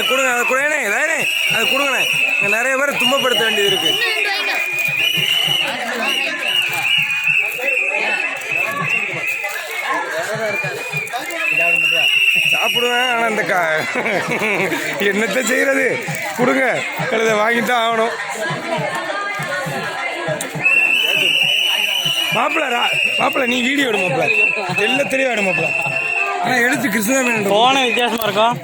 கொடுங்க அதை கொடுங்கண்ணே இதானே அது கொடுங்கண்ணே இங்கே நிறைய பேர் துன்பப்படுத்த வேண்டியது இருக்கு. சாப்பிடுவேன் ஆனால் இந்த என்னத்தை செய்கிறது கொடுங்க கழுதை வாங்கித்தான் ஆகணும். மாப்பிள்ள நீ வீடியோ எடு மாப்பிள்ள எல்லாம் தெளிவாக எடு மாப்பிள்ள. ஆனால் எடுத்து கிருஷ்ணா போன வித்தியாசமா இருக்கும்.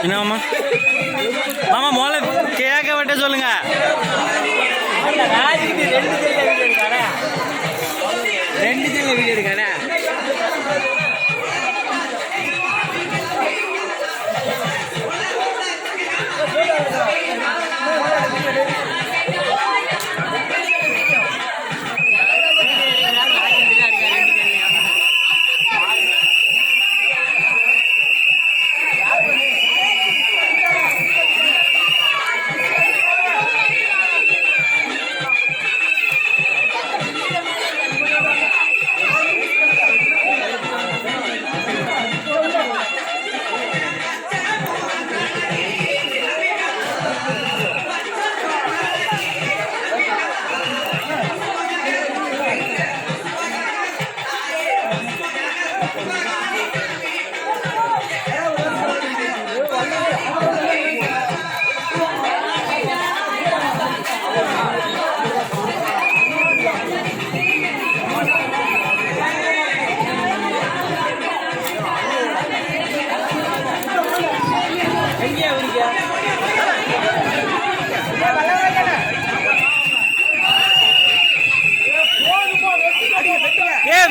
என்னம்மா மாமா முதல்ல கேட்க விட்ட சொல்லுங்க. ரெண்டு செல்ல வீடியோ எடுக்கானே.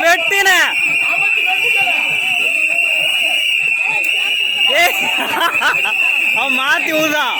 வெட்டின அவன் மாத்தி ஊதான்.